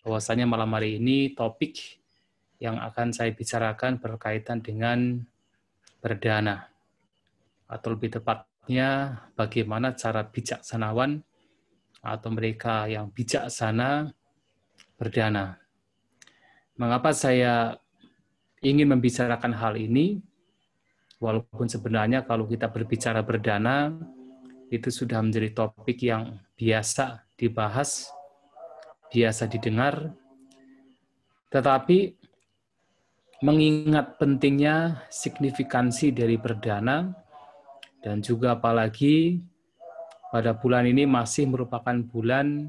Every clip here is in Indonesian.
bahwasanya malam hari ini topik yang akan saya bicarakan berkaitan dengan berdana, atau lebih tepatnya bagaimana cara bijaksanawan atau mereka yang bijaksana berdana. Mengapa saya ingin membicarakan hal ini? Walaupun sebenarnya kalau kita berbicara berdana, itu sudah menjadi topik yang biasa dibahas, biasa didengar, tetapi mengingat pentingnya signifikansi dari berdana, dan juga apalagi pada bulan ini masih merupakan bulan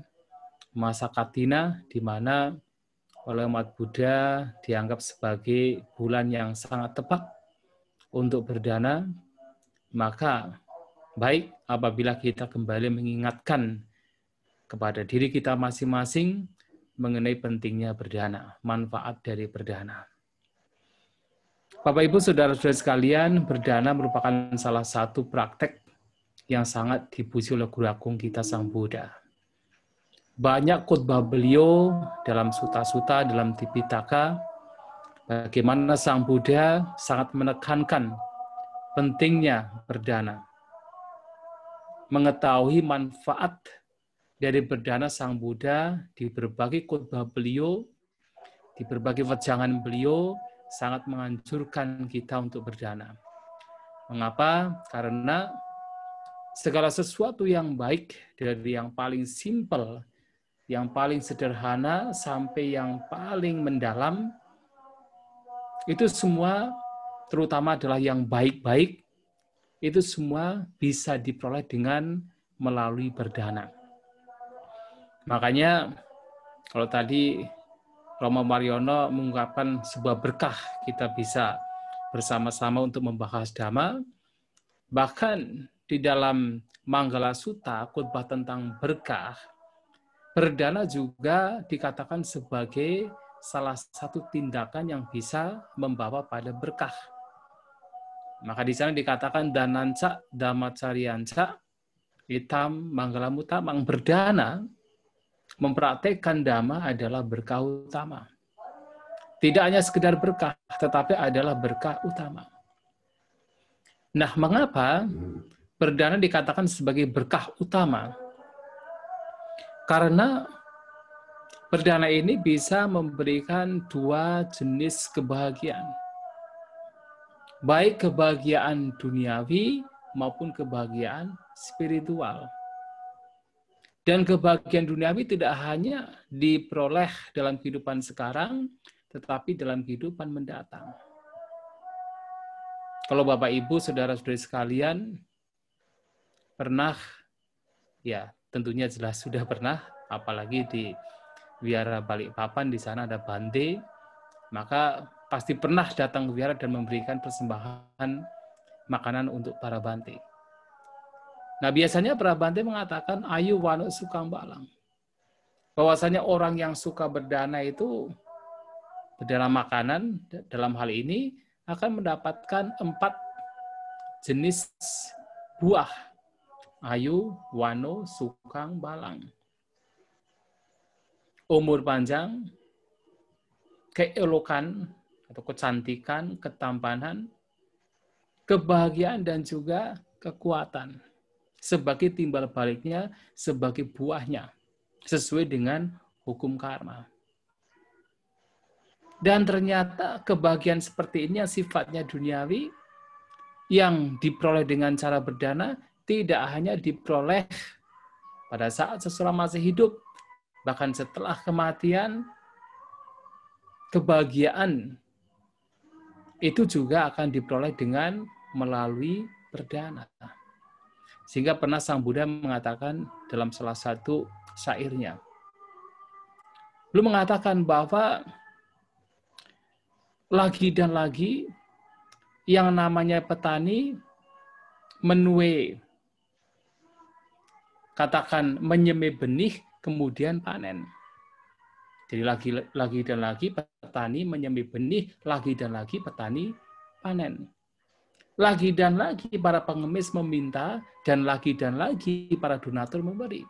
masa Katina, di mana oleh umat Buddha dianggap sebagai bulan yang sangat tepat untuk berdana, maka baik apabila kita kembali mengingatkan kepada diri kita masing-masing mengenai pentingnya berdana, manfaat dari berdana. Bapak Ibu Saudara-saudara sekalian, berdana merupakan salah satu praktek yang sangat dipuji oleh Guru Agung kita Sang Buddha. Banyak khotbah beliau dalam suta-suta, dalam Tipitaka, bagaimana Sang Buddha sangat menekankan pentingnya berdana. Mengetahui manfaat dari berdana Sang Buddha di berbagai khotbah beliau, di berbagai wejangan beliau, sangat menganjurkan kita untuk berdana. Mengapa? Karena segala sesuatu yang baik, dari yang paling simpel, yang paling sederhana, sampai yang paling mendalam, itu semua, terutama adalah yang baik-baik, itu semua bisa diperoleh dengan melalui berdana. Makanya, kalau tadi Romo Mariono mengungkapkan sebuah berkah, kita bisa bersama-sama untuk membahas Dhamma, bahkan di dalam Manggala Sutta, khotbah tentang berkah, berdana juga dikatakan sebagai salah satu tindakan yang bisa membawa pada berkah. Maka di sana dikatakan dananca dhamacarianca itam manggalamutamang, berdana mempraktekkan dhamma adalah berkah utama. Tidak hanya sekedar berkah, tetapi adalah berkah utama. Nah, mengapa berdana dikatakan sebagai berkah utama? Karena berdana ini bisa memberikan dua jenis kebahagiaan. Baik kebahagiaan duniawi maupun kebahagiaan spiritual. Dan kebahagiaan duniawi tidak hanya diperoleh dalam kehidupan sekarang, tetapi dalam kehidupan mendatang. Kalau Bapak Ibu, saudara-saudari sekalian, pernah, ya tentunya jelas sudah pernah, apalagi di Wihara Balikpapan, di sana ada Bante, maka pasti pernah datang ke wihara dan memberikan persembahan makanan untuk para Bante. Nah, biasanya para Bante mengatakan, ayu wano sukang balang. Bahwasanya orang yang suka berdana itu, berdana makanan, dalam hal ini, akan mendapatkan 4 jenis buah. Ayu, wano, sukang, balang. Umur panjang, keelokan atau kecantikan, ketampanan, kebahagiaan, dan juga kekuatan. Sebagai timbal baliknya, sebagai buahnya, sesuai dengan hukum karma. Dan ternyata kebahagiaan seperti ini yang sifatnya duniawi, yang diperoleh dengan cara berdana, tidak hanya diperoleh pada saat seseorang masih hidup, bahkan setelah kematian, kebahagiaan itu juga akan diperoleh dengan melalui berdana. Sehingga pernah Sang Buddha mengatakan dalam salah satu syairnya, beliau mengatakan bahwa lagi dan lagi yang namanya petani menuai, katakan menyemai benih, kemudian panen. Jadi lagi dan lagi petani menyemai benih, lagi dan lagi petani panen. Lagi dan lagi para pengemis meminta, dan lagi para donatur memberi.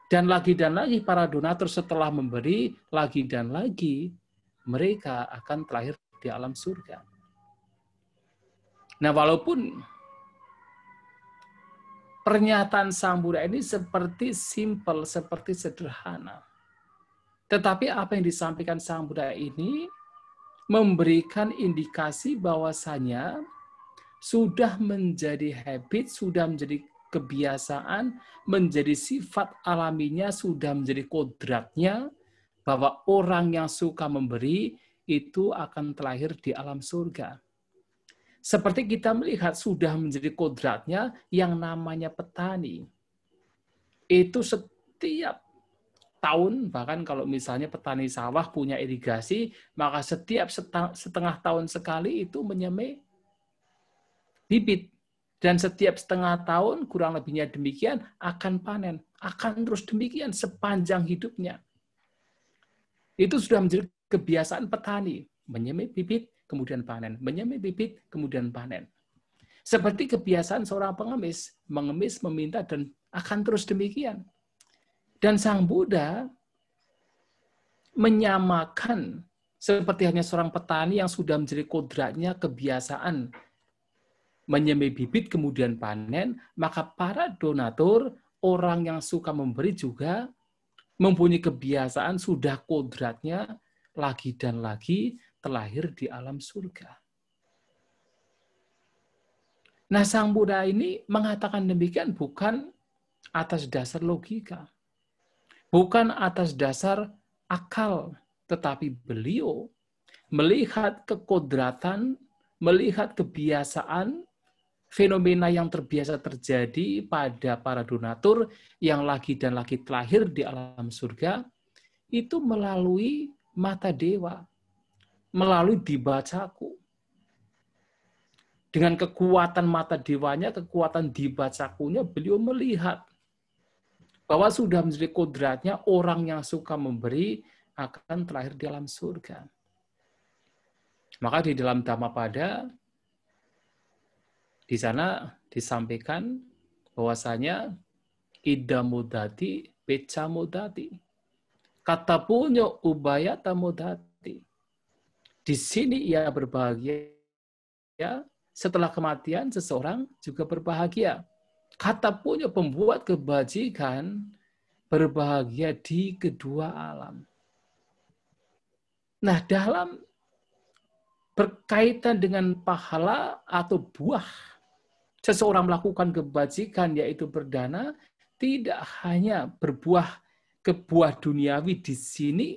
Dan lagi para donatur setelah memberi, lagi dan lagi mereka akan terlahir di alam surga. Nah, walaupun pernyataan Sang Buddha ini seperti simpel, seperti sederhana, tetapi apa yang disampaikan Sang Buddha ini memberikan indikasi bahwasanya sudah menjadi habit, sudah menjadi kebiasaan, menjadi sifat alaminya, sudah menjadi kodratnya, bahwa orang yang suka memberi itu akan terlahir di alam surga. Seperti kita melihat sudah menjadi kodratnya yang namanya petani. Itu setiap tahun, bahkan kalau misalnya petani sawah punya irigasi, maka setiap setengah tahun sekali itu menyemai bibit. Dan setiap setengah tahun, kurang lebihnya demikian, akan panen. Akan terus demikian sepanjang hidupnya. Itu sudah menjadi kebiasaan petani. Menyemai bibit, kemudian panen. Menyemai bibit, kemudian panen. Seperti kebiasaan seorang pengemis. Mengemis, meminta, dan akan terus demikian. Dan Sang Buddha menyamakan seperti hanya seorang petani yang sudah menjadi kodratnya kebiasaan menyemai bibit kemudian panen, maka para donatur, orang yang suka memberi juga mempunyai kebiasaan sudah kodratnya lagi dan lagi terlahir di alam surga. Nah, Sang Buddha ini mengatakan demikian bukan atas dasar logika, bukan atas dasar akal, tetapi beliau melihat kekodratan, melihat kebiasaan, fenomena yang terbiasa terjadi pada para donatur yang lagi dan lagi terlahir di alam surga, itu melalui mata dewa, melalui dibacaku. Dengan kekuatan mata dewanya, kekuatan dibacakunya, beliau melihat bahwa sudah menjadi kodratnya orang yang suka memberi akan terlahir di alam surga. Maka di dalam Dhammapada, di sana disampaikan bahwasanya ida mudati, peca mudati, kata punya ubayata mudati. Di sini ia berbahagia, setelah kematian seseorang juga berbahagia. Kata punya pembuat kebajikan berbahagia di kedua alam. Nah, dalam berkaitan dengan pahala atau buah seseorang melakukan kebajikan, yaitu berdana, tidak hanya berbuah ke buah duniawi di sini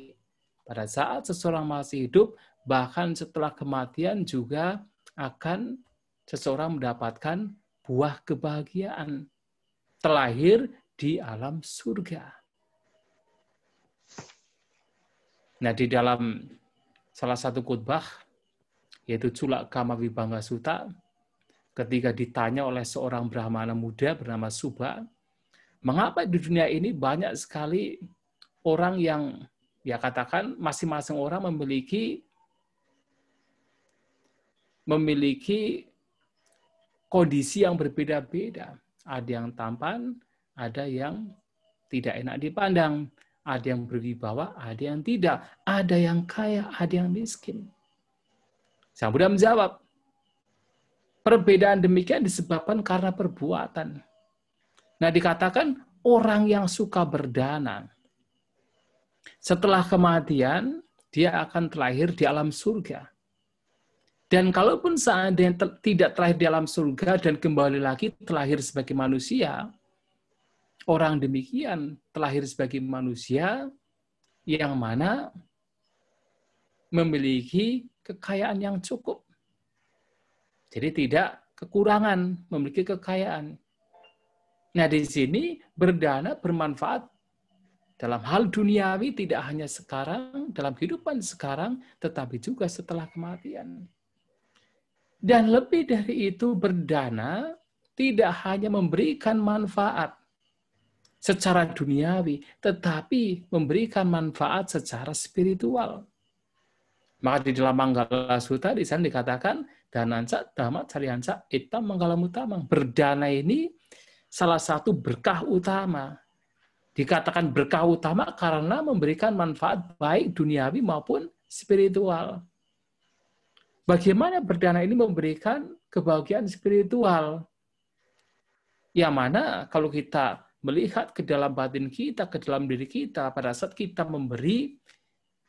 pada saat seseorang masih hidup, bahkan setelah kematian juga akan seseorang mendapatkan buah kebahagiaan terlahir di alam surga. Nah, di dalam salah satu khutbah, yaitu Culakama Vibhanga Sutta, ketika ditanya oleh seorang Brahmana muda bernama Subha, mengapa di dunia ini banyak sekali orang yang, ya katakan masing-masing orang memiliki kondisi yang berbeda-beda. Ada yang tampan, ada yang tidak enak dipandang, ada yang berwibawa, ada yang tidak, ada yang kaya, ada yang miskin. Sang Buddha menjawab, perbedaan demikian disebabkan karena perbuatan. Nah, dikatakan orang yang suka berdana, setelah kematian, dia akan terlahir di alam surga. Dan kalaupun seandainya tidak terlahir di alam surga dan kembali lagi terlahir sebagai manusia, orang demikian terlahir sebagai manusia yang mana memiliki kekayaan yang cukup. Jadi tidak kekurangan, memiliki kekayaan. Nah, di sini berdana bermanfaat dalam hal duniawi tidak hanya sekarang, dalam kehidupan sekarang, tetapi juga setelah kematian. Dan lebih dari itu, berdana tidak hanya memberikan manfaat secara duniawi, tetapi memberikan manfaat secara spiritual. Maka di dalam Manggala Sutta di sana dikatakan, dananca dhamma carianca itam manggalam utamang. Berdana ini salah satu berkah utama Dikatakan berkah utama karena memberikan manfaat baik duniawi maupun spiritual. Bagaimana berdana ini memberikan kebahagiaan spiritual? Yang mana kalau kita melihat ke dalam batin kita, ke dalam diri kita, pada saat kita memberi,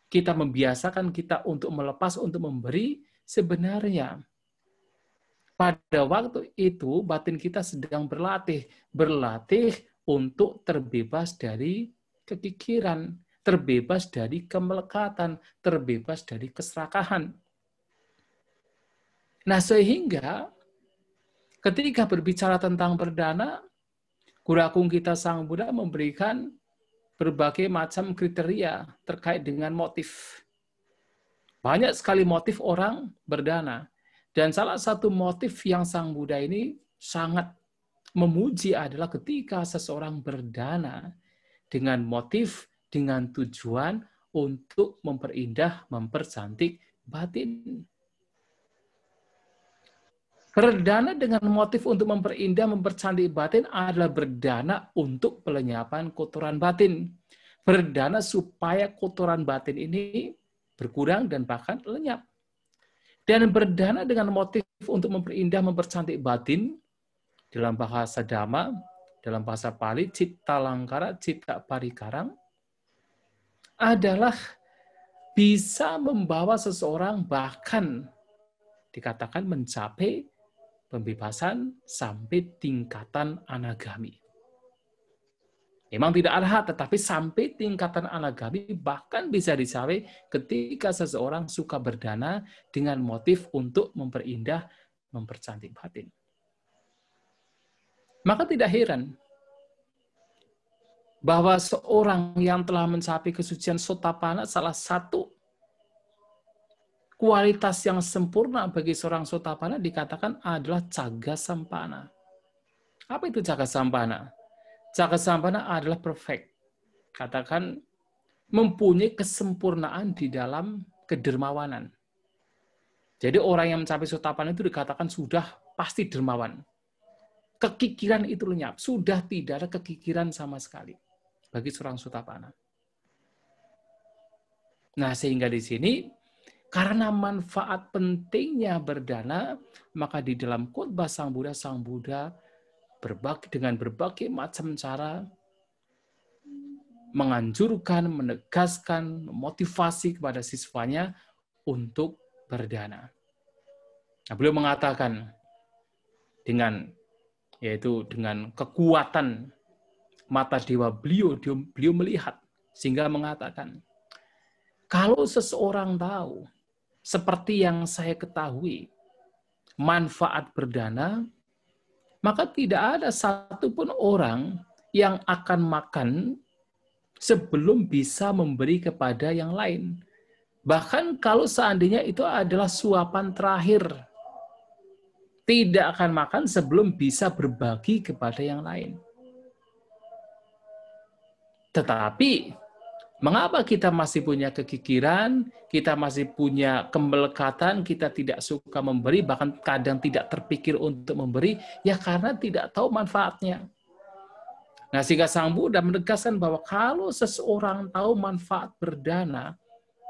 kita membiasakan kita untuk melepas, untuk memberi, sebenarnya pada waktu itu batin kita sedang berlatih untuk terbebas dari kekikiran, terbebas dari kemelekatan, terbebas dari keserakahan. Nah, sehingga ketika berbicara tentang berdana, Guru Agung kita Sang Buddha memberikan berbagai macam kriteria terkait dengan motif. Banyak sekali motif orang berdana. Dan salah satu motif yang Sang Buddha ini sangat memuji adalah ketika seseorang berdana dengan motif, dengan tujuan untuk memperindah, mempercantik batin. Berdana dengan motif untuk memperindah, mempercantik batin adalah berdana untuk pelenyapan kotoran batin. Berdana supaya kotoran batin ini berkurang dan bahkan lenyap. Dan berdana dengan motif untuk memperindah, mempercantik batin, dalam bahasa Dhamma, dalam bahasa Pali, citta langkara, citta parikarang, adalah bisa membawa seseorang bahkan dikatakan mencapai pembebasan sampai tingkatan anagami. Memang tidak arhat, tetapi sampai tingkatan anagami bahkan bisa dicapai ketika seseorang suka berdana dengan motif untuk memperindah, mempercantik batin. Maka tidak heran bahwa seorang yang telah mencapai kesucian Sotapanna, salah satu kualitas yang sempurna bagi seorang Sotapanna dikatakan adalah Cagga Sampana. Apa itu Cagga Sampana? Cagga Sampana adalah perfect. Katakan mempunyai kesempurnaan di dalam kedermawanan. Jadi orang yang mencapai Sotapanna itu dikatakan sudah pasti dermawan. Kekikiran itu lenyap. Sudah tidak ada kekikiran sama sekali bagi seorang Sotapanna. Nah, sehingga di sini karena manfaat pentingnya berdana, maka di dalam khotbah Sang Buddha dengan berbagai macam cara menganjurkan, menegaskan, memotivasi kepada siswanya untuk berdana. Nah, beliau mengatakan dengan kekuatan mata dewa beliau melihat sehingga mengatakan, kalau seseorang tahu seperti yang saya ketahui manfaat berdana, maka tidak ada satupun orang yang akan makan sebelum bisa memberi kepada yang lain. Bahkan kalau seandainya itu adalah suapan terakhir, tidak akan makan sebelum bisa berbagi kepada yang lain. Tetapi, mengapa kita masih punya kekikiran, kita masih punya kemelekatan, kita tidak suka memberi, bahkan kadang tidak terpikir untuk memberi, ya karena tidak tahu manfaatnya. Nah, sehingga Sang Buddha menegaskan bahwa kalau seseorang tahu manfaat berdana,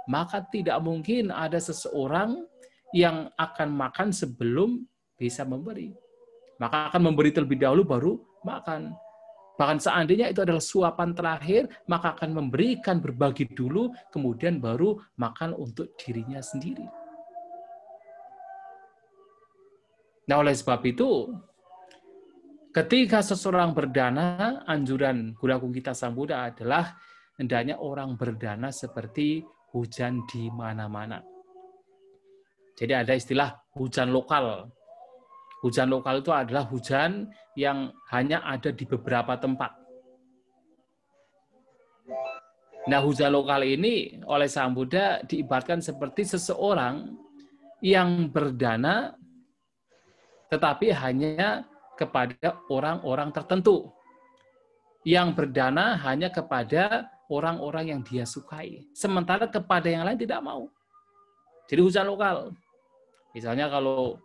maka tidak mungkin ada seseorang yang akan makan sebelum bisa memberi. Maka akan memberi terlebih dahulu baru makan. Bahkan seandainya itu adalah suapan terakhir, maka akan memberikan berbagi dulu, kemudian baru makan untuk dirinya sendiri. Nah, oleh sebab itu, ketika seseorang berdana, anjuran Guru Agung kita Sang Buddha adalah hendaknya orang berdana seperti hujan di mana-mana. Jadi ada istilah hujan lokal. Hujan lokal itu adalah hujan yang hanya ada di beberapa tempat. Nah, hujan lokal ini oleh Sang Buddha diibaratkan seperti seseorang yang berdana tetapi hanya kepada orang-orang tertentu. Yang berdana hanya kepada orang-orang yang dia sukai. Sementara kepada yang lain tidak mau. Jadi hujan lokal. Misalnya kalau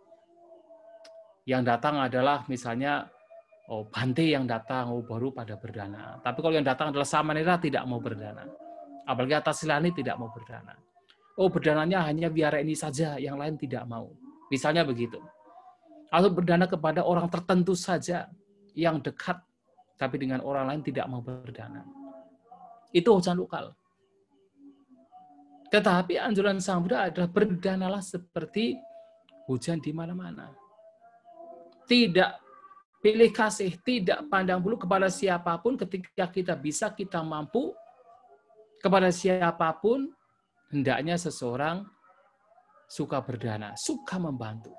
yang datang adalah misalnya Oh, Bante yang datang, oh baru pada berdana. Tapi kalau yang datang adalah Samanera tidak mau berdana. Apalagi Atasilani tidak mau berdana. Oh, berdananya hanya biara ini saja, yang lain tidak mau. Misalnya begitu. Atau berdana kepada orang tertentu saja yang dekat, tapi dengan orang lain tidak mau berdana. Itu hujan lokal. Tetapi anjuran Sang Buddha adalah berdanalah seperti hujan di mana-mana. Tidak pilih kasih, tidak pandang bulu kepada siapapun. Ketika kita bisa, kita mampu kepada siapapun, hendaknya seseorang suka berdana, suka membantu.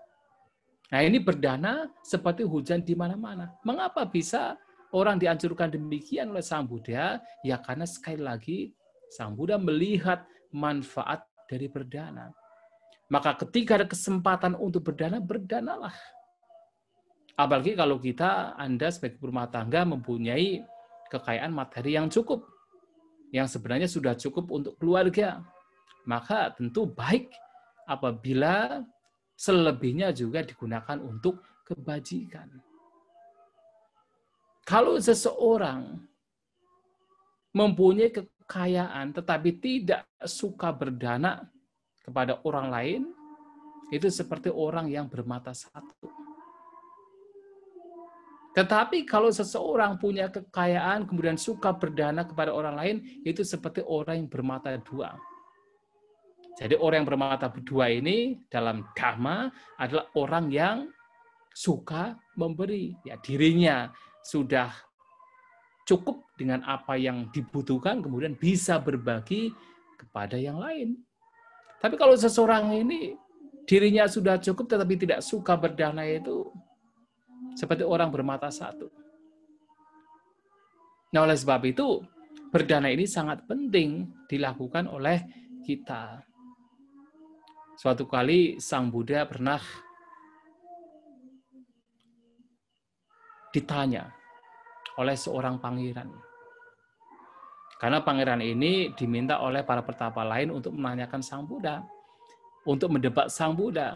Nah, ini berdana seperti hujan di mana-mana. Mengapa bisa orang dianjurkan demikian oleh Sang Buddha? Ya karena sekali lagi Sang Buddha melihat manfaat dari berdana. Maka ketika ada kesempatan untuk berdana, berdanalah. Apalagi kalau Anda sebagai rumah tangga mempunyai kekayaan materi yang cukup, yang sebenarnya sudah cukup untuk keluarga, maka tentu baik apabila selebihnya juga digunakan untuk kebajikan. Kalau seseorang mempunyai kekayaan tetapi tidak suka berdana kepada orang lain, itu seperti orang yang bermata satu. Tetapi kalau seseorang punya kekayaan kemudian suka berdana kepada orang lain, itu seperti orang yang bermata dua. Jadi orang yang bermata dua ini dalam Dhamma adalah orang yang suka memberi. Ya, dirinya sudah cukup dengan apa yang dibutuhkan, kemudian bisa berbagi kepada yang lain. Tapi kalau seseorang ini dirinya sudah cukup tetapi tidak suka berdana, itu seperti orang bermata satu. Nah, oleh sebab itu, berdana ini sangat penting dilakukan oleh kita. Suatu kali Sang Buddha pernah ditanya oleh seorang pangeran. Karena pangeran ini diminta oleh para pertapa lain untuk menanyakan Sang Buddha, untuk mendebat Sang Buddha.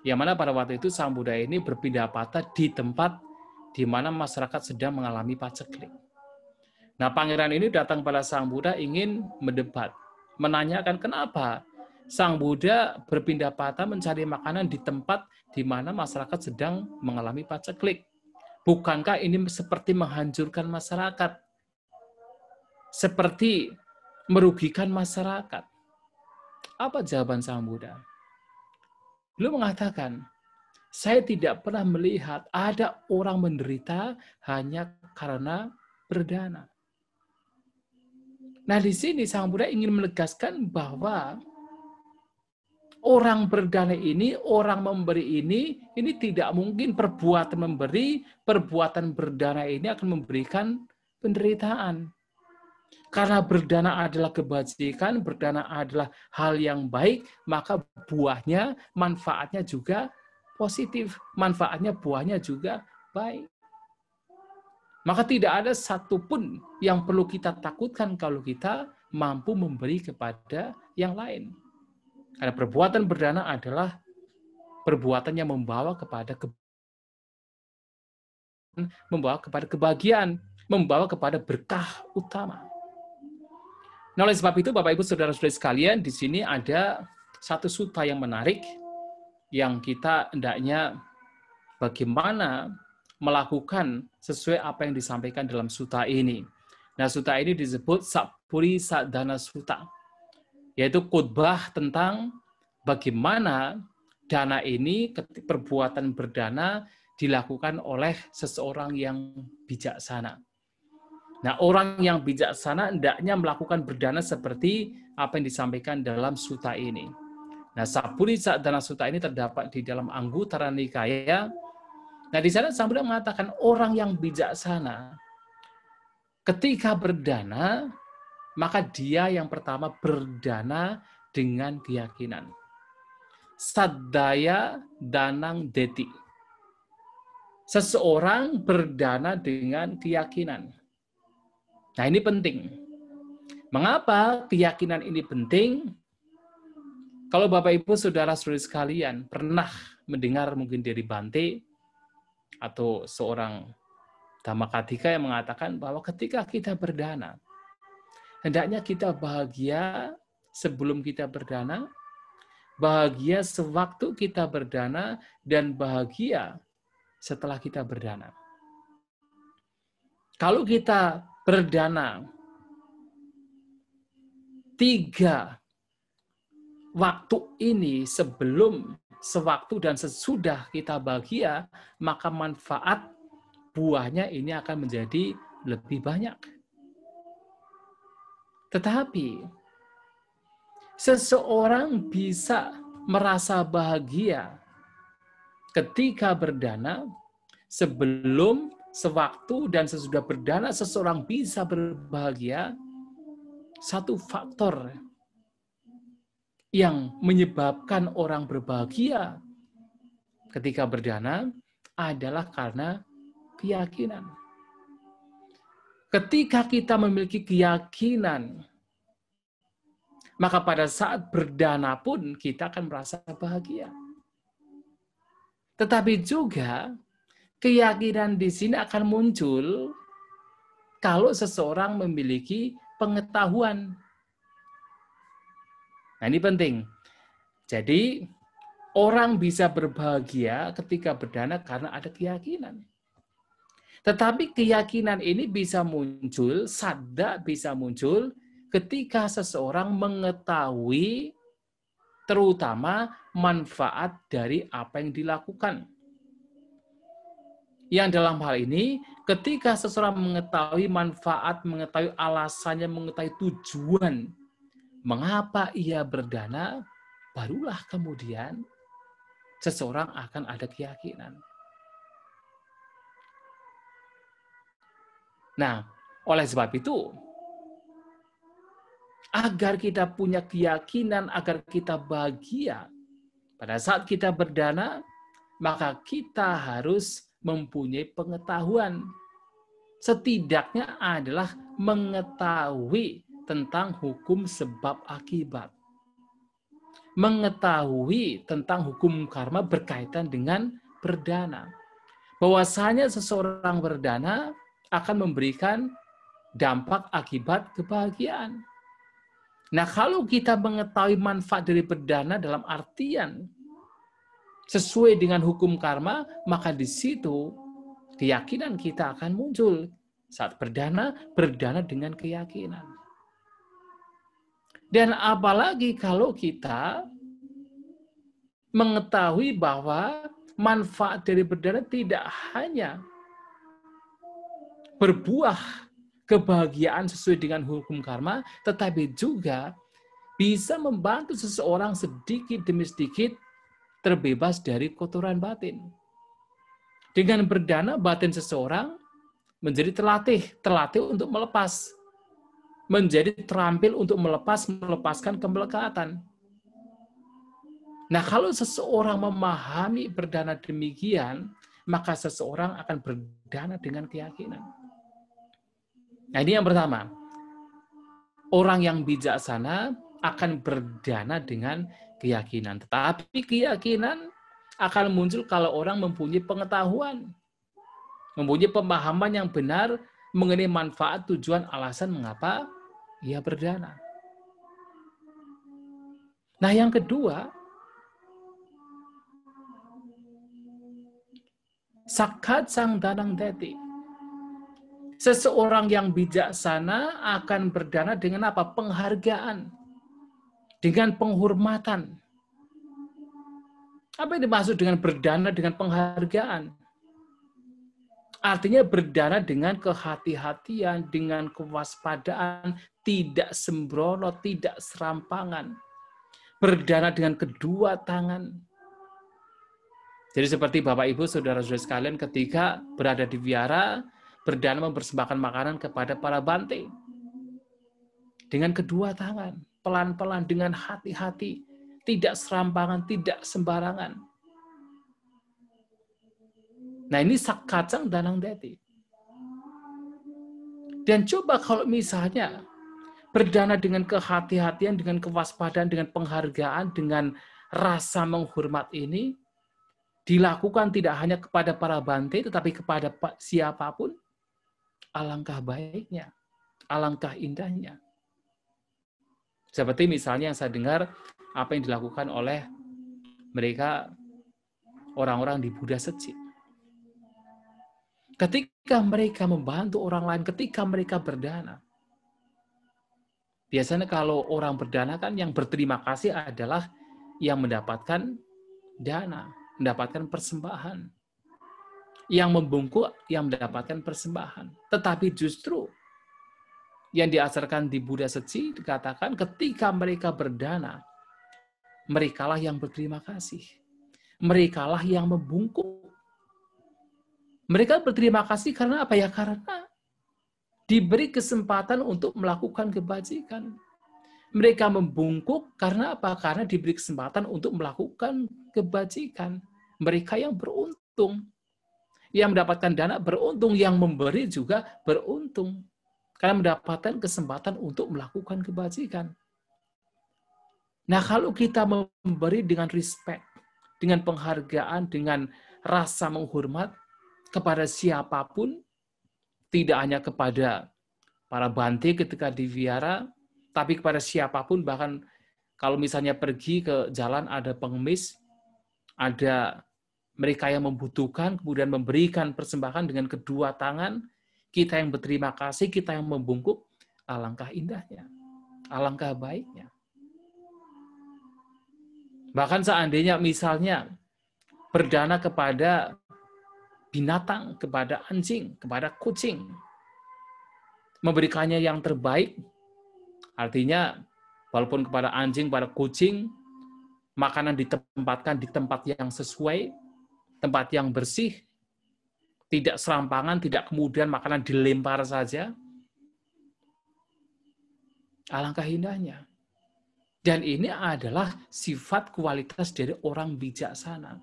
Yang mana pada waktu itu Sang Buddha ini berpindah patah di tempat di mana masyarakat sedang mengalami paceklik. Nah, pangeran ini datang pada Sang Buddha ingin mendebat, menanyakan kenapa Sang Buddha berpindah patah mencari makanan di tempat di mana masyarakat sedang mengalami paceklik. Bukankah ini seperti menghancurkan masyarakat? Seperti merugikan masyarakat? Apa jawaban Sang Buddha? Beliau mengatakan, saya tidak pernah melihat ada orang menderita hanya karena berdana. Nah, di sini Sang Buddha ingin menegaskan bahwa orang berdana ini, orang memberi ini tidak mungkin perbuatan memberi, perbuatan berdana ini akan memberikan penderitaan. Karena berdana adalah kebajikan, berdana adalah hal yang baik, maka buahnya, manfaatnya juga positif. Manfaatnya, buahnya juga baik. Maka tidak ada satupun yang perlu kita takutkan kalau kita mampu memberi kepada yang lain. Karena perbuatan berdana adalah perbuatan yang membawa kepada kebahagiaan, membawa kepada berkah utama. Nah, oleh sebab itu, Bapak Ibu Saudara-saudari sekalian, di sini ada satu sutta yang menarik yang kita hendaknya bagaimana melakukan sesuai apa yang disampaikan dalam sutta ini. Nah, sutta ini disebut Sapuri Sadhana Sutta, yaitu khotbah tentang bagaimana dana ini, perbuatan berdana dilakukan oleh seseorang yang bijaksana. Nah, orang yang bijaksana hendaknya melakukan berdana seperti apa yang disampaikan dalam sutta ini. Nah, Sapuri Sadhana Sutta ini terdapat di dalam Anguttara Nikaya. Nah, di sana Sang Buddha mengatakan orang yang bijaksana ketika berdana, maka dia yang pertama berdana dengan keyakinan. Saddaya danang deti. Seseorang berdana dengan keyakinan. Nah, ini penting. Mengapa keyakinan ini penting? Kalau Bapak Ibu Saudara-saudari sekalian pernah mendengar mungkin dari Bante atau seorang Dhammakattika yang mengatakan bahwa ketika kita berdana, hendaknya kita bahagia sebelum kita berdana, bahagia sewaktu kita berdana, dan bahagia setelah kita berdana. Kalau kita berdana 3 waktu ini sebelum, sewaktu, dan sesudah kita bahagia, maka manfaat buahnya ini akan menjadi lebih banyak. Tetapi seseorang bisa merasa bahagia ketika berdana sebelum, sewaktu, dan sesudah berdana. Seseorang bisa berbahagia. Satu faktor yang menyebabkan orang berbahagia ketika berdana adalah karena keyakinan. Ketika kita memiliki keyakinan, maka pada saat berdana pun kita akan merasa bahagia. Tetapi juga keyakinan di sini akan muncul kalau seseorang memiliki pengetahuan. Nah, ini penting. Jadi, orang bisa berbahagia ketika berdana karena ada keyakinan. Tetapi keyakinan ini bisa muncul, sadda bisa muncul ketika seseorang mengetahui terutama manfaat dari apa yang dilakukan. Yang dalam hal ini, ketika seseorang mengetahui manfaat, mengetahui alasannya, mengetahui tujuan mengapa ia berdana, barulah kemudian seseorang akan ada keyakinan. Nah, oleh sebab itu, agar kita punya keyakinan, agar kita bahagia pada saat kita berdana, maka kita harus mempunyai pengetahuan. Setidaknya adalah mengetahui tentang hukum sebab akibat. Mengetahui tentang hukum karma berkaitan dengan berdana. Bahwasanya seseorang berdana akan memberikan dampak akibat kebahagiaan. Nah, kalau kita mengetahui manfaat dari berdana dalam artian sesuai dengan hukum karma, maka di situ keyakinan kita akan muncul. Saat berdana dengan keyakinan. Dan apalagi kalau kita mengetahui bahwa manfaat dari berdana tidak hanya berbuah kebahagiaan sesuai dengan hukum karma, tetapi juga bisa membantu seseorang sedikit demi sedikit terbebas dari kotoran batin. Dengan berdana, batin seseorang menjadi terlatih untuk melepas, menjadi terampil untuk melepaskan kemelekatan. Nah, kalau seseorang memahami berdana demikian, maka seseorang akan berdana dengan keyakinan. Nah, ini yang pertama. Orang yang bijaksana akan berdana dengan keyakinan. Tetapi keyakinan akan muncul kalau orang mempunyai pengetahuan, mempunyai pemahaman yang benar mengenai manfaat, tujuan, alasan mengapa ia berdana. Nah, yang kedua, sakat sang danang deti. Seseorang yang bijaksana akan berdana dengan apa? Penghargaan. Dengan penghormatan. Apa yang dimaksud dengan berdana dengan penghargaan? Artinya berdana dengan kehati-hatian, dengan kewaspadaan, tidak sembrono, tidak serampangan. Berdana dengan kedua tangan. Jadi seperti Bapak Ibu, saudara-saudara sekalian ketika berada di wihara, berdana mempersembahkan makanan kepada para bante. Dengan kedua tangan, pelan-pelan, dengan hati-hati, tidak serampangan, tidak sembarangan. Nah, ini sakacang danang deti. Dan coba kalau misalnya berdana dengan kehati-hatian, dengan kewaspadaan, dengan penghargaan, dengan rasa menghormat ini dilakukan tidak hanya kepada para bante, tetapi kepada siapapun. alangkah baiknya, alangkah indahnya. Seperti misalnya yang saya dengar apa yang dilakukan oleh mereka orang-orang di Buddha Secik. Ketika mereka membantu orang lain, ketika mereka berdana. Biasanya kalau orang berdana kan yang berterima kasih adalah yang mendapatkan dana, mendapatkan persembahan. Yang membungkuk, yang mendapatkan persembahan. Tetapi justru yang diajarkan di Buddha Secik dikatakan ketika mereka berdana, merekalah yang berterima kasih. Merekalah yang membungkuk. Mereka berterima kasih karena apa ya? Karena diberi kesempatan untuk melakukan kebajikan. Mereka membungkuk karena apa? Karena diberi kesempatan untuk melakukan kebajikan. Mereka yang beruntung. Yang mendapatkan dana beruntung, yang memberi juga beruntung. Karena mendapatkan kesempatan untuk melakukan kebajikan. Nah, kalau kita memberi dengan respect, dengan penghargaan, dengan rasa menghormat kepada siapapun, tidak hanya kepada para bante ketika di wihara, tapi kepada siapapun, bahkan kalau misalnya pergi ke jalan ada pengemis, ada mereka yang membutuhkan, kemudian memberikan persembahan dengan kedua tangan, kita yang berterima kasih, kita yang membungkuk, alangkah indahnya, alangkah baiknya. Bahkan seandainya misalnya berdana kepada binatang, kepada anjing, kepada kucing, memberikannya yang terbaik, artinya walaupun kepada anjing, pada kucing, makanan ditempatkan di tempat yang sesuai, tempat yang bersih, tidak serampangan, tidak kemudian makanan dilempar saja, alangkah indahnya. Dan ini adalah sifat kualitas dari orang bijaksana.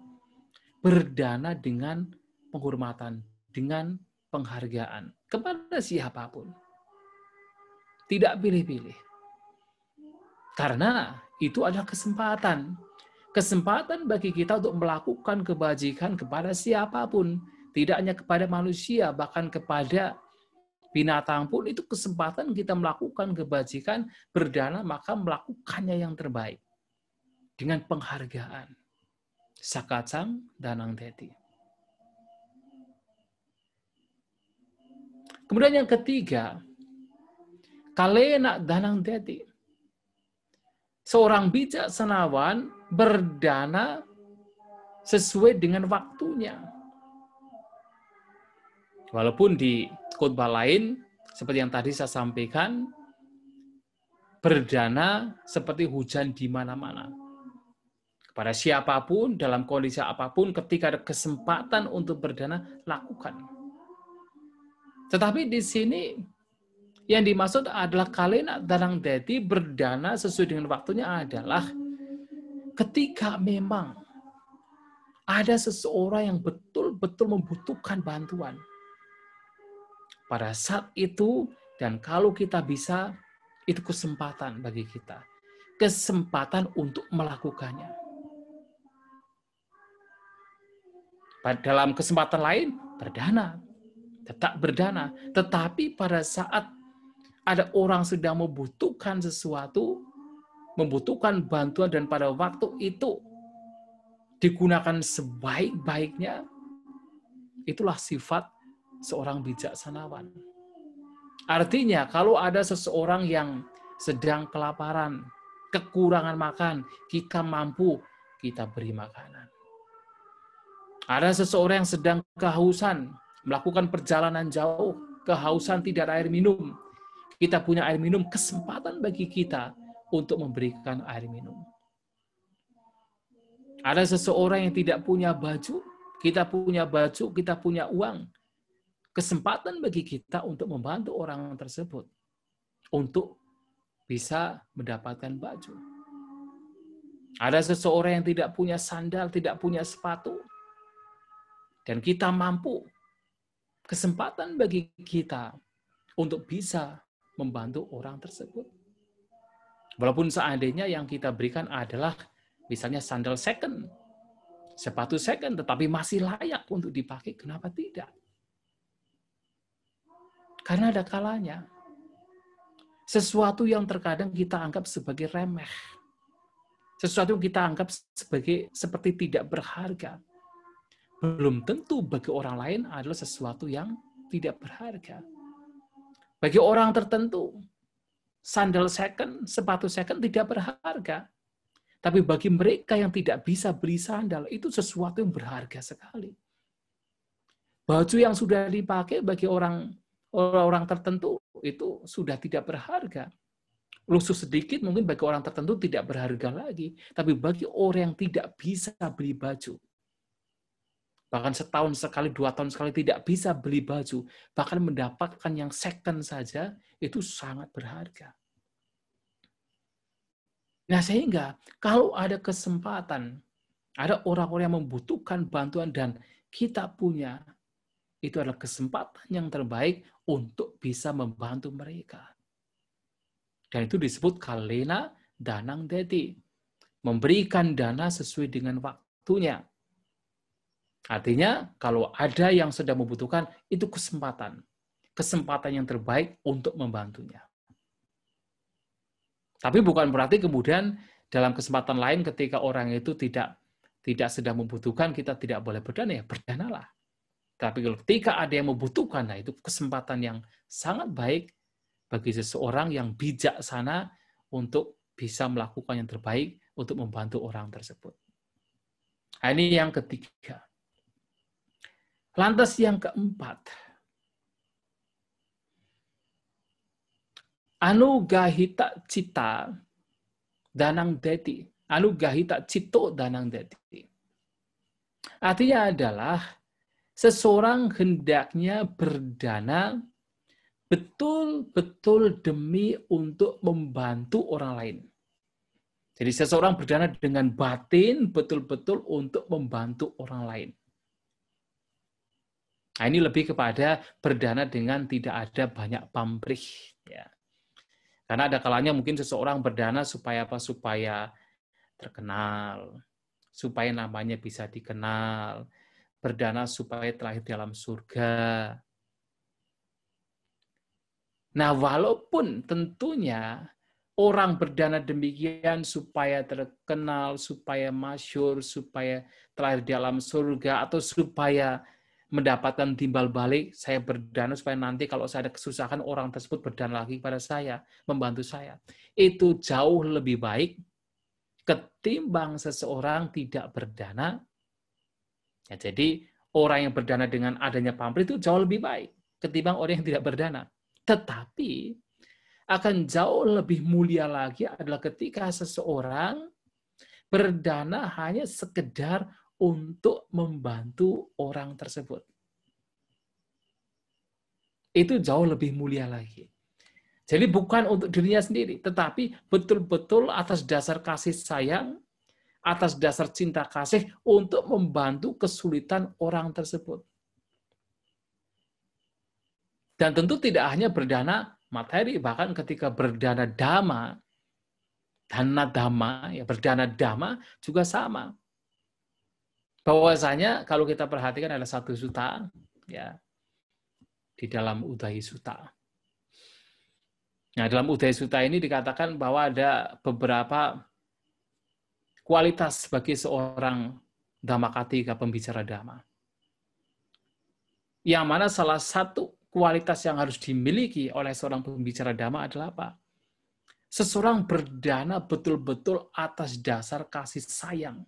Berdana dengan penghormatan, dengan penghargaan kepada siapapun. Tidak pilih-pilih. Karena itu adalah kesempatan. Kesempatan bagi kita untuk melakukan kebajikan kepada siapapun. Tidak hanya kepada manusia, bahkan kepada binatang pun itu kesempatan kita melakukan kebajikan, berdana maka melakukannya yang terbaik. Dengan penghargaan. Sakacang danang teti. Kemudian yang ketiga, kalena danang teti. Seorang bijaksanawan berdana sesuai dengan waktunya. Walaupun di khotbah lain, seperti yang tadi saya sampaikan, berdana seperti hujan di mana-mana. Kepada siapapun, dalam kondisi apapun, ketika ada kesempatan untuk berdana, lakukan. Tetapi di sini, yang dimaksud adalah kalena danang teti, berdana sesuai dengan waktunya adalah ketika memang ada seseorang yang betul-betul membutuhkan bantuan. Pada saat itu, dan kalau kita bisa, itu kesempatan bagi kita. Kesempatan untuk melakukannya. Dalam kesempatan lain, berdana. Tetap berdana. Tetapi pada saat ada orang sedang membutuhkan sesuatu, membutuhkan bantuan, dan pada waktu itu digunakan sebaik-baiknya, itulah sifat seorang bijaksanawan. Artinya, kalau ada seseorang yang sedang kelaparan, kekurangan makan, kita mampu, kita beri makanan. Ada seseorang yang sedang kehausan, melakukan perjalanan jauh, kehausan tidak ada air minum. Kita punya air minum, kesempatan bagi kita untuk memberikan air minum. Ada seseorang yang tidak punya baju, kita punya baju, kita punya uang. Kesempatan bagi kita untuk membantu orang tersebut untuk bisa mendapatkan baju. Ada seseorang yang tidak punya sandal, tidak punya sepatu, dan kita mampu. Kesempatan bagi kita untuk bisa membantu orang tersebut. Walaupun seandainya yang kita berikan adalah misalnya sandal second, sepatu second, tetapi masih layak untuk dipakai, kenapa tidak? Karena ada kalanya. Sesuatu yang terkadang kita anggap sebagai remeh. Sesuatu yang kita anggap sebagai seperti tidak berharga. Belum tentu bagi orang lain adalah sesuatu yang tidak berharga. Bagi orang tertentu, sandal second, sepatu second tidak berharga. Tapi bagi mereka yang tidak bisa beli sandal, itu sesuatu yang berharga sekali. Baju yang sudah dipakai bagi orang tertentu, itu sudah tidak berharga. Lusuh sedikit mungkin bagi orang tertentu tidak berharga lagi. Tapi bagi orang yang tidak bisa beli baju, bahkan setahun sekali, 2 tahun sekali tidak bisa beli baju, bahkan mendapatkan yang second saja, itu sangat berharga. Nah, sehingga kalau ada kesempatan, ada orang-orang yang membutuhkan bantuan dan kita punya, itu adalah kesempatan yang terbaik untuk bisa membantu mereka. Dan itu disebut kalena danang deti. Memberikan dana sesuai dengan waktunya. Artinya, kalau ada yang sedang membutuhkan, itu kesempatan. Kesempatan yang terbaik untuk membantunya. Tapi bukan berarti kemudian dalam kesempatan lain ketika orang itu tidak sedang membutuhkan, kita tidak boleh berdana, ya berdanalah. Tapi ketika ada yang membutuhkan, nah itu kesempatan yang sangat baik bagi seseorang yang bijaksana untuk bisa melakukan yang terbaik untuk membantu orang tersebut. Nah, ini yang ketiga. Lantas yang keempat, anugahita cita danang deti. Anugahita cito danang deti. Artinya adalah seseorang hendaknya berdana betul-betul demi untuk membantu orang lain. Jadi seseorang berdana dengan batin betul-betul untuk membantu orang lain. Nah, ini lebih kepada berdana dengan tidak ada banyak pamrih. Ya. Karena ada kalanya mungkin seseorang berdana supaya apa? Supaya terkenal, supaya namanya bisa dikenal, berdana supaya terlahir dalam surga. Nah, walaupun tentunya orang berdana demikian supaya terkenal, supaya masyhur, supaya terlahir dalam surga, atau supaya mendapatkan timbal balik, saya berdana supaya nanti kalau saya ada kesusahan, orang tersebut berdana lagi kepada saya, membantu saya. Itu jauh lebih baik ketimbang seseorang tidak berdana. Ya, jadi orang yang berdana dengan adanya pamrih itu jauh lebih baik ketimbang orang yang tidak berdana. Tetapi akan jauh lebih mulia lagi adalah ketika seseorang berdana hanya sekedar untuk membantu orang tersebut. Itu jauh lebih mulia lagi. Jadi bukan untuk dirinya sendiri, tetapi betul-betul atas dasar kasih sayang, atas dasar cinta kasih untuk membantu kesulitan orang tersebut. Dan tentu tidak hanya berdana materi, bahkan ketika berdana dhamma, dana dhamma, ya berdana dhamma juga sama. Bahwasanya kalau kita perhatikan ada satu sutta, ya di dalam Uddhaya Sutta. Nah, dalam Uddhaya Sutta ini dikatakan bahwa ada beberapa kualitas bagi seorang Dhammakattika, pembicara dhamma. Yang mana salah satu kualitas yang harus dimiliki oleh seorang pembicara dhamma adalah apa? Seseorang berdana betul-betul atas dasar kasih sayang.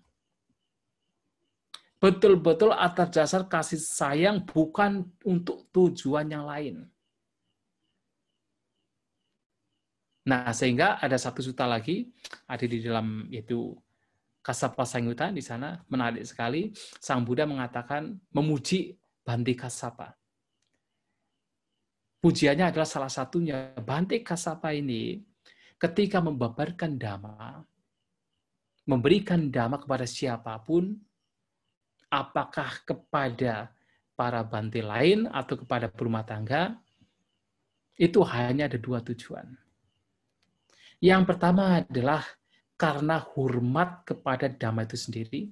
Betul-betul atas dasar kasih sayang, bukan untuk tujuan yang lain. Nah, sehingga ada satu sutta lagi, ada di dalam itu Kassapa Sanyutta, di sana menarik sekali. Sang Buddha mengatakan, memuji Bhante Kassapa. Pujiannya adalah salah satunya, Bhante Kassapa ini ketika membabarkan dhamma, memberikan dhamma kepada siapapun, apakah kepada para bhante lain atau kepada berumah tangga, itu hanya ada 2 tujuan. Yang pertama adalah karena hormat kepada dhamma itu sendiri,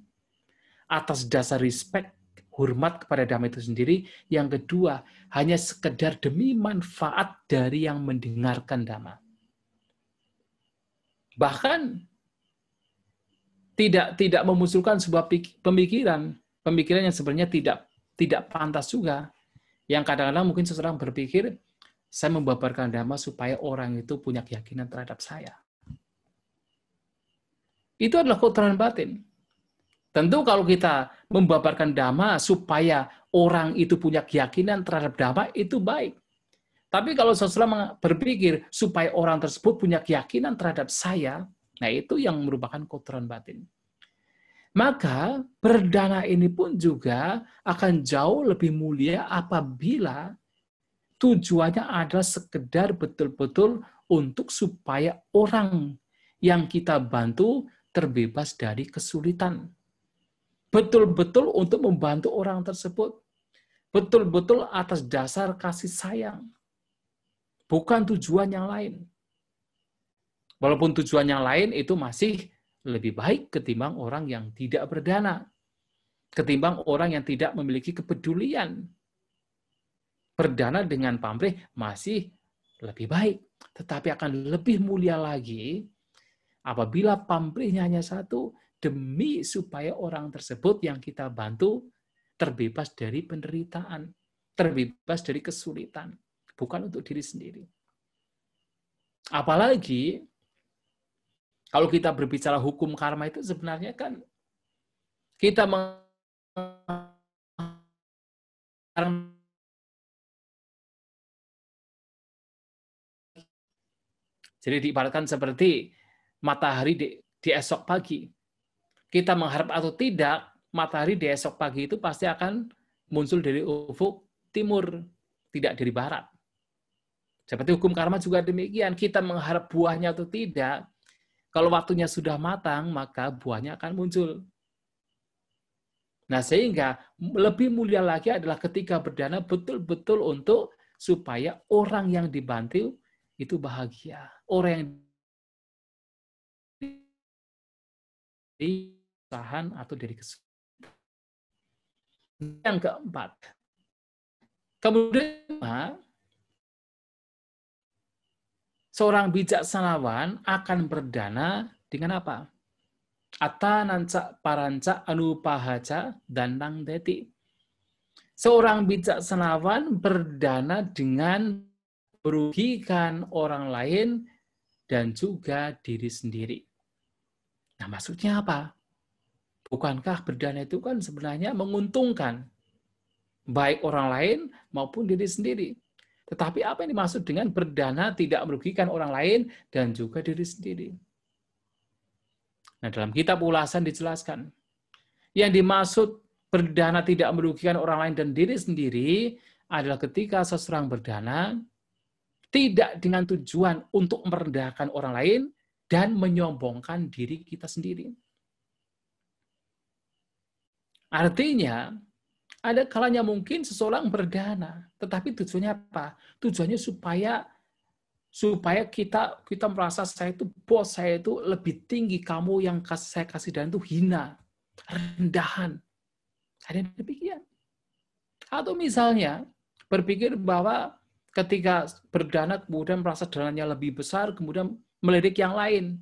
atas dasar respect hormat kepada dhamma itu sendiri. Yang kedua, hanya sekedar demi manfaat dari yang mendengarkan dhamma. Bahkan tidak memunculkan sebuah pemikiran yang sebenarnya tidak pantas juga. Yang kadang-kadang mungkin seseorang berpikir, saya membabarkan dhamma supaya orang itu punya keyakinan terhadap saya. Itu adalah kotoran batin. Tentu kalau kita membabarkan dhamma supaya orang itu punya keyakinan terhadap dhamma, itu baik. Tapi kalau seseorang berpikir supaya orang tersebut punya keyakinan terhadap saya, nah itu yang merupakan kotoran batin. Maka berdana ini pun juga akan jauh lebih mulia apabila tujuannya adalah sekedar betul-betul untuk supaya orang yang kita bantu terbebas dari kesulitan. Betul-betul untuk membantu orang tersebut. Betul-betul atas dasar kasih sayang. Bukan tujuan yang lain. Walaupun tujuan yang lain itu masih lebih baik ketimbang orang yang tidak berdana. Ketimbang orang yang tidak memiliki kepedulian. Berdana dengan pamrih masih lebih baik. Tetapi akan lebih mulia lagi apabila pamrihnya hanya satu, demi supaya orang tersebut yang kita bantu terbebas dari penderitaan, terbebas dari kesulitan, bukan untuk diri sendiri. Apalagi kalau kita berbicara hukum karma itu sebenarnya kan kita jadi diibaratkan seperti matahari di esok pagi. Kita mengharap atau tidak, matahari di esok pagi itu pasti akan muncul dari ufuk timur, tidak dari barat. Seperti hukum karma juga demikian, kita mengharap buahnya atau tidak, kalau waktunya sudah matang, maka buahnya akan muncul. Nah, sehingga lebih mulia lagi adalah ketika berdana betul-betul untuk supaya orang yang dibantu itu bahagia. Orang yang tahan atau dari kesulitan. Yang keempat, kemudian seorang bijaksanawan akan berdana dengan apa? Atta nanca paranca anupahaca dan nang deti. Seorang bijaksanawan berdana dengan merugikan orang lain dan juga diri sendiri. Nah, maksudnya apa? Bukankah berdana itu kan sebenarnya menguntungkan baik orang lain maupun diri sendiri. Tetapi apa yang dimaksud dengan berdana tidak merugikan orang lain dan juga diri sendiri? Nah, dalam kitab ulasan dijelaskan, yang dimaksud berdana tidak merugikan orang lain dan diri sendiri adalah ketika seseorang berdana tidak dengan tujuan untuk merendahkan orang lain dan menyombongkan diri kita sendiri. Artinya, ada kalanya mungkin seseorang berdana, tetapi tujuannya apa? Tujuannya supaya kita merasa saya itu bos, saya itu lebih tinggi, kamu yang saya kasih dana itu hina, rendahan. Ada yang demikian. Atau misalnya berpikir bahwa ketika berdana kemudian merasa dananya lebih besar, kemudian melirik yang lain,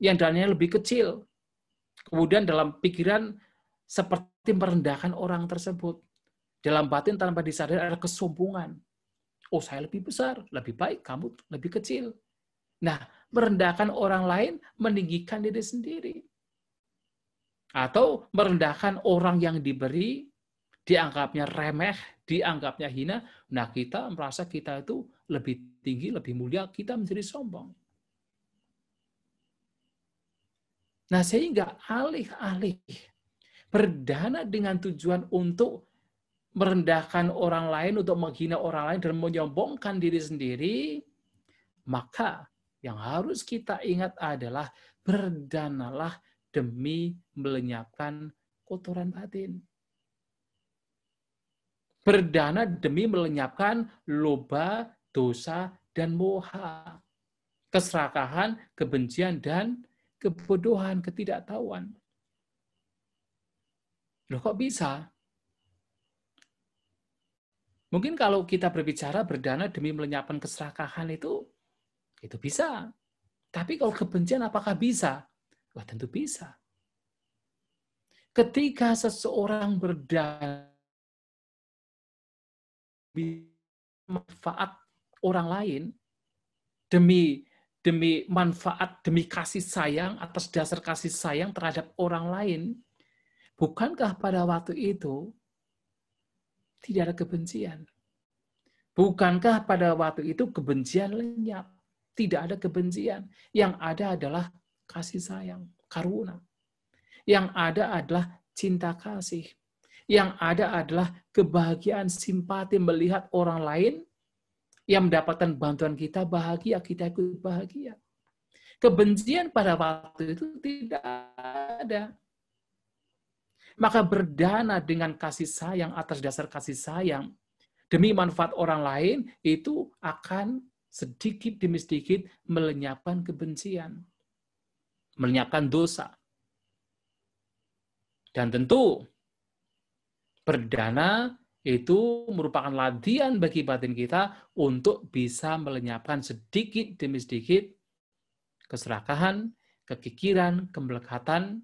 yang dananya lebih kecil. Kemudian dalam pikiran seperti merendahkan orang tersebut. Dalam batin tanpa disadari ada kesombongan. Oh, saya lebih besar, lebih baik, kamu lebih kecil. Nah, merendahkan orang lain meninggikan diri sendiri. Atau merendahkan orang yang diberi, dianggapnya remeh, dianggapnya hina. Nah, kita merasa kita itu lebih tinggi, lebih mulia, kita menjadi sombong. Nah, sehingga alih-alih berdana dengan tujuan untuk merendahkan orang lain, untuk menghina orang lain, dan menyombongkan diri sendiri, maka yang harus kita ingat adalah berdanalah demi melenyapkan kotoran batin. Berdana demi melenyapkan loba, dosa, dan moha. Keserakahan, kebencian, dan kebodohan, ketidaktahuan. Loh, kok bisa? Mungkin kalau kita berbicara berdana demi melenyapkan keserakahan itu bisa. Tapi kalau kebencian apakah bisa? Wah, tentu bisa. Ketika seseorang berdana manfaat orang lain demi manfaat, demi kasih sayang, atas dasar kasih sayang terhadap orang lain, bukankah pada waktu itu tidak ada kebencian? Bukankah pada waktu itu kebencian lenyap? Tidak ada kebencian. Yang ada adalah kasih sayang, karuna. Yang ada adalah cinta kasih. Yang ada adalah kebahagiaan, simpati melihat orang lain yang mendapatkan bantuan kita bahagia, kita ikut bahagia. Kebencian pada waktu itu tidak ada. Maka berdana dengan kasih sayang, atas dasar kasih sayang, demi manfaat orang lain, itu akan sedikit demi sedikit melenyapkan kebencian, melenyapkan dosa. Dan tentu berdana itu merupakan latihan bagi batin kita untuk bisa melenyapkan sedikit demi sedikit keserakahan, kekikiran, kemelekatan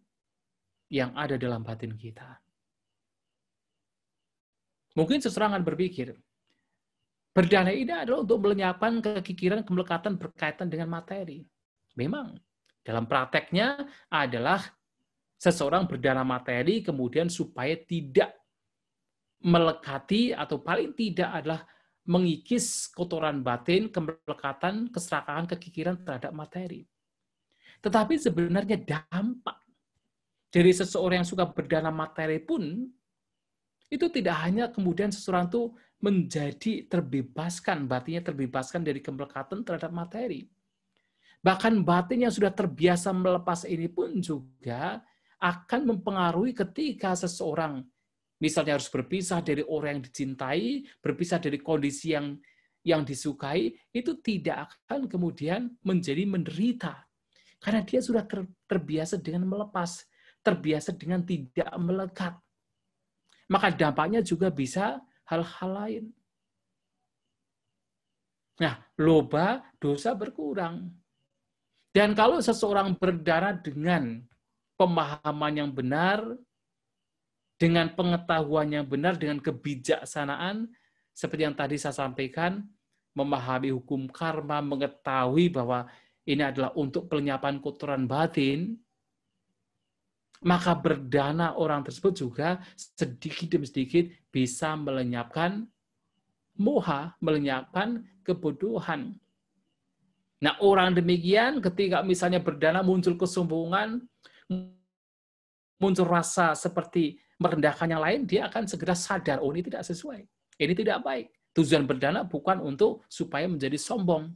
yang ada dalam batin kita. Mungkin seseorang akan berpikir, berdana ini adalah untuk melenyapkan kekikiran, kemelekatan berkaitan dengan materi. Memang, dalam prakteknya adalah seseorang berdana materi kemudian supaya tidak melekati atau paling tidak adalah mengikis kotoran batin, kemelekatan, keserakahan, kekikiran terhadap materi. Tetapi sebenarnya dampak dari seseorang yang suka berdana materi pun itu tidak hanya kemudian seseorang itu menjadi terbebaskan, batinnya terbebaskan dari kemelekatan terhadap materi. Bahkan batin yang sudah terbiasa melepas ini pun juga akan mempengaruhi ketika seseorang misalnya harus berpisah dari orang yang dicintai, berpisah dari kondisi yang disukai, itu tidak akan kemudian menjadi menderita. Karena dia sudah terbiasa dengan melepas, terbiasa dengan tidak melekat. Maka dampaknya juga bisa hal-hal lain. Nah, loba, dosa berkurang. Dan kalau seseorang berdana dengan pemahaman yang benar, dengan pengetahuan yang benar, dengan kebijaksanaan, seperti yang tadi saya sampaikan, memahami hukum karma, mengetahui bahwa ini adalah untuk pelenyapan kotoran batin, maka berdana orang tersebut juga sedikit demi sedikit bisa melenyapkan moha, melenyapkan kebodohan. Nah, orang demikian ketika misalnya berdana muncul kesombongan, muncul rasa seperti merendahkan yang lain, dia akan segera sadar, oh ini tidak sesuai, ini tidak baik. Tujuan berdana bukan untuk supaya menjadi sombong,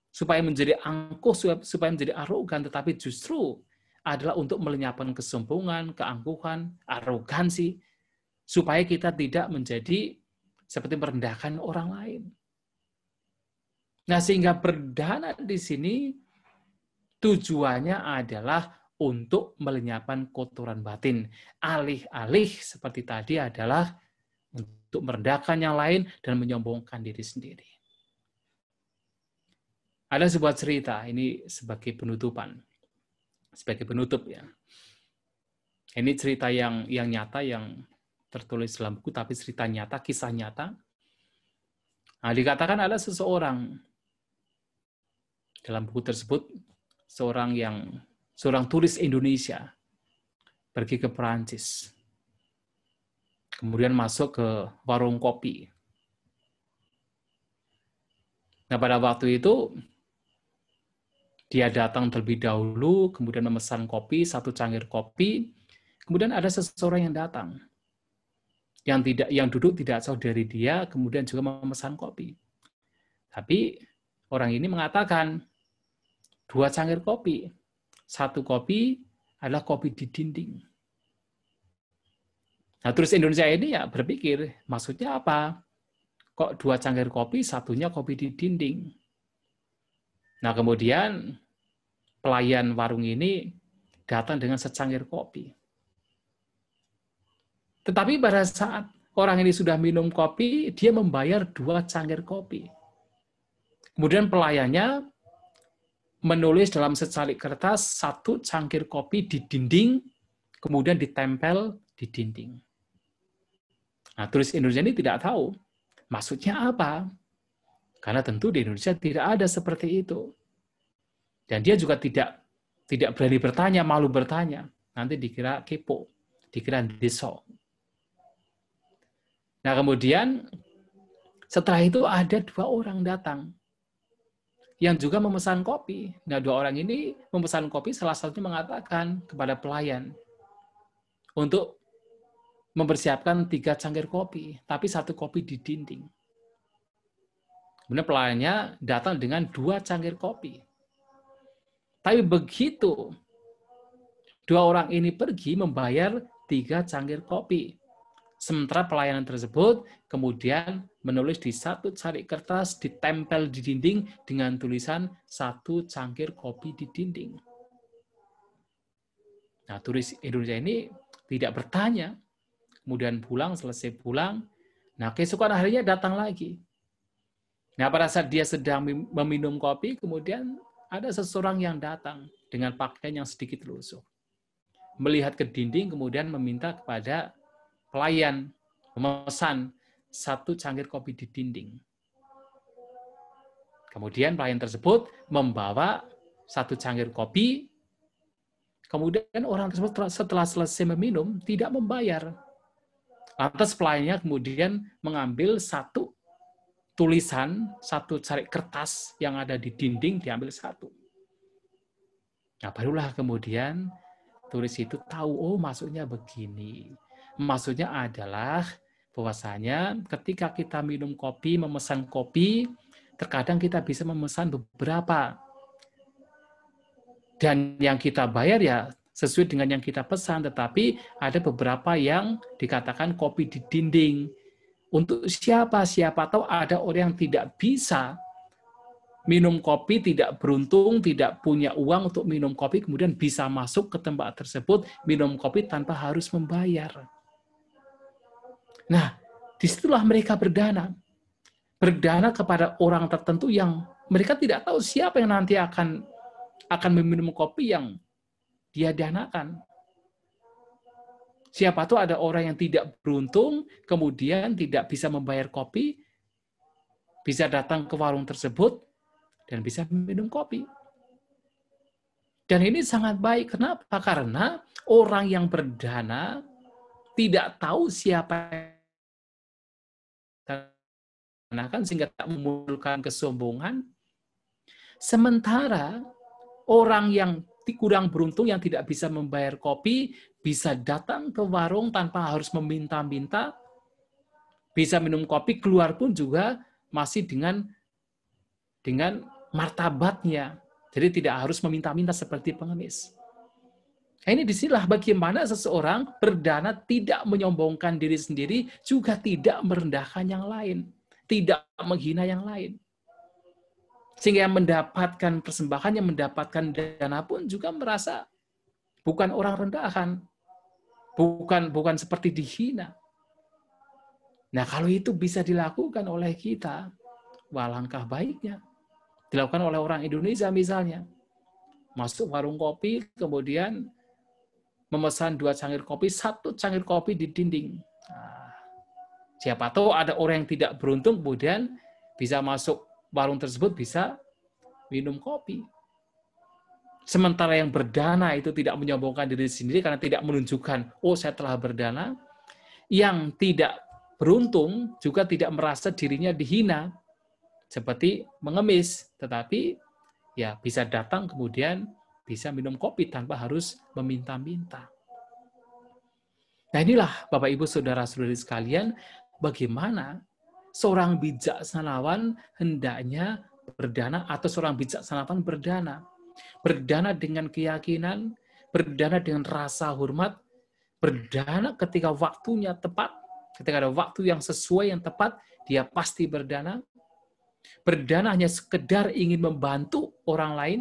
supaya menjadi angkuh, supaya menjadi arogan, tetapi justru adalah untuk melenyapkan kesombongan, keangkuhan, arogansi, supaya kita tidak menjadi seperti merendahkan orang lain. Nah, sehingga berdana di sini tujuannya adalah untuk melenyapkan kotoran batin. Alih-alih seperti tadi adalah untuk merendahkan yang lain dan menyombongkan diri sendiri. Ada sebuah cerita, ini sebagai penutupan. Sebagai penutup ya. Ini cerita yang nyata, yang tertulis dalam buku, tapi cerita nyata, kisah nyata. Nah, dikatakan ada seseorang dalam buku tersebut, seorang turis Indonesia pergi ke Perancis. Kemudian masuk ke warung kopi. Nah, pada waktu itu dia datang terlebih dahulu, kemudian memesan kopi, 1 cangkir kopi. Kemudian ada seseorang yang datang, yang duduk tidak jauh dari dia, kemudian juga memesan kopi. Tapi orang ini mengatakan 2 cangkir kopi, 1 kopi adalah kopi di dinding. Nah, turis Indonesia ini ya berpikir, maksudnya apa? Kok 2 cangkir kopi, 1-nya kopi di dinding? Nah, kemudian pelayan warung ini datang dengan secangkir kopi. Tetapi pada saat orang ini sudah minum kopi, dia membayar 2 cangkir kopi. Kemudian pelayannya menulis dalam secalik kertas 1 cangkir kopi di dinding, kemudian ditempel di dinding. Nah, turis Indonesia ini tidak tahu maksudnya apa. Karena tentu di Indonesia tidak ada seperti itu. Dan dia juga tidak berani bertanya, malu bertanya. Nanti dikira kepo, dikira deso. Nah, kemudian setelah itu ada 2 orang datang yang juga memesan kopi. Nah, 2 orang ini memesan kopi, salah satunya mengatakan kepada pelayan untuk mempersiapkan 3 cangkir kopi, tapi 1 kopi di dinding. Kemudian pelayannya datang dengan 2 cangkir kopi. Tapi begitu 2 orang ini pergi membayar 3 cangkir kopi. Sementara pelayanan tersebut kemudian menulis di 1 cari kertas, ditempel di dinding dengan tulisan 1 cangkir kopi di dinding. Nah, turis Indonesia ini tidak bertanya, kemudian pulang, selesai pulang. Nah, keesokan harinya datang lagi. Nah, pada saat dia sedang meminum kopi, kemudian ada seseorang yang datang dengan pakaian yang sedikit lusuh. Melihat ke dinding, kemudian meminta kepada pelayan memesan 1 cangkir kopi di dinding. Kemudian pelayan tersebut membawa 1 cangkir kopi. Kemudian orang tersebut setelah selesai meminum tidak membayar. Lantas pelayannya kemudian mengambil 1 tulisan, 1 cari kertas yang ada di dinding, diambil 1. Nah, barulah kemudian turis itu tahu, oh maksudnya begini. Maksudnya adalah bahwasanya ketika kita minum kopi, memesan kopi, terkadang kita bisa memesan beberapa. Dan yang kita bayar ya sesuai dengan yang kita pesan, tetapi ada beberapa yang dikatakan kopi di dinding. Untuk siapa? Siapa tahu ada orang yang tidak bisa minum kopi, tidak beruntung, tidak punya uang untuk minum kopi, kemudian bisa masuk ke tempat tersebut, minum kopi tanpa harus membayar. Nah, disitulah mereka berdana. Berdana kepada orang tertentu yang mereka tidak tahu siapa yang nanti akan meminum kopi yang dia danakan. Siapa tahu ada orang yang tidak beruntung, kemudian tidak bisa membayar kopi, bisa datang ke warung tersebut, dan bisa minum kopi. Dan ini sangat baik. Kenapa? Karena orang yang berdana tidak tahu siapa yang sehingga tak memunculkan kesombongan. Sementara orang yang kurang beruntung yang tidak bisa membayar kopi bisa datang ke warung tanpa harus meminta-minta, bisa minum kopi, keluar pun juga masih dengan martabatnya. Jadi tidak harus meminta-minta seperti pengemis. Ini disinilah bagaimana seseorang berdana tidak menyombongkan diri sendiri, juga tidak merendahkan yang lain, tidak menghina yang lain. Sehingga yang mendapatkan persembahan, yang mendapatkan dana pun juga merasa bukan orang rendahan, bukan seperti dihina. Nah, kalau itu bisa dilakukan oleh kita, wah langkah baiknya. Dilakukan oleh orang Indonesia misalnya. Masuk warung kopi, kemudian memesan 2 cangkir kopi, 1 cangkir kopi di dinding. Nah, siapa tahu ada orang yang tidak beruntung, kemudian bisa masuk warung tersebut, bisa minum kopi. Sementara yang berdana itu tidak menyombongkan diri sendiri karena tidak menunjukkan, oh saya telah berdana. Yang tidak beruntung juga tidak merasa dirinya dihina, seperti mengemis, tetapi ya bisa datang kemudian bisa minum kopi tanpa harus meminta-minta. Nah inilah Bapak Ibu Saudara-saudari sekalian, bagaimana seorang bijaksanawan hendaknya berdana atau seorang bijaksanawan berdana. Berdana dengan keyakinan, berdana dengan rasa hormat, berdana ketika waktunya tepat, ketika ada waktu yang sesuai, yang tepat, dia pasti berdana. Berdana hanya sekedar ingin membantu orang lain,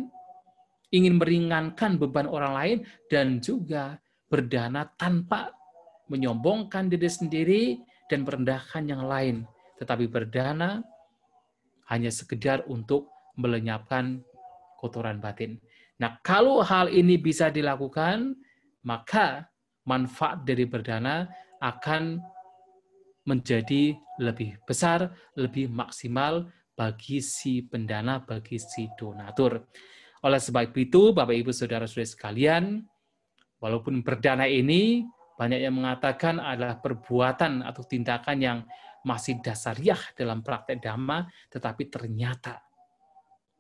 ingin meringankan beban orang lain, dan juga berdana tanpa menyombongkan diri sendiri dan merendahkan yang lain, tetapi berdana hanya sekedar untuk melenyapkan kotoran batin. Nah, kalau hal ini bisa dilakukan, maka manfaat dari berdana akan menjadi lebih besar, lebih maksimal bagi si pendana, bagi si donatur. Oleh sebab itu, Bapak Ibu Saudara-saudara sekalian, walaupun berdana ini banyak yang mengatakan adalah perbuatan atau tindakan yang masih dasariah dalam praktek dhamma, tetapi ternyata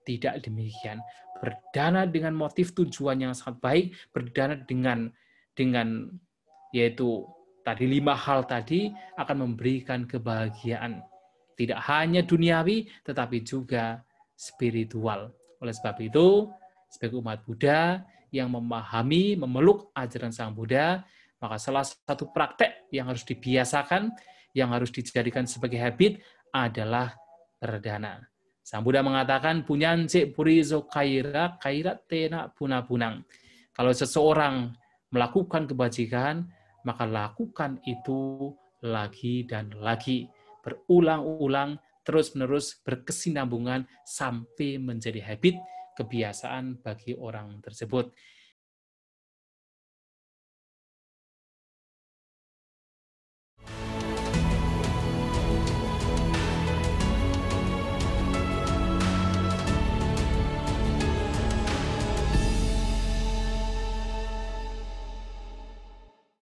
tidak demikian. Berdana dengan motif tujuan yang sangat baik, berdana dengan yaitu tadi 5 hal tadi akan memberikan kebahagiaan. Tidak hanya duniawi, tetapi juga spiritual. Oleh sebab itu, sebagai umat Buddha yang memahami, memeluk ajaran Sang Buddha, maka salah satu praktek yang harus dibiasakan, yang harus dijadikan sebagai habit adalah berdana. Sang Buddha mengatakan, punyanci purizo kaira tena punang. Kalau seseorang melakukan kebajikan, maka lakukan itu lagi dan lagi. Berulang-ulang, terus-menerus, berkesinambungan, sampai menjadi habit, kebiasaan bagi orang tersebut.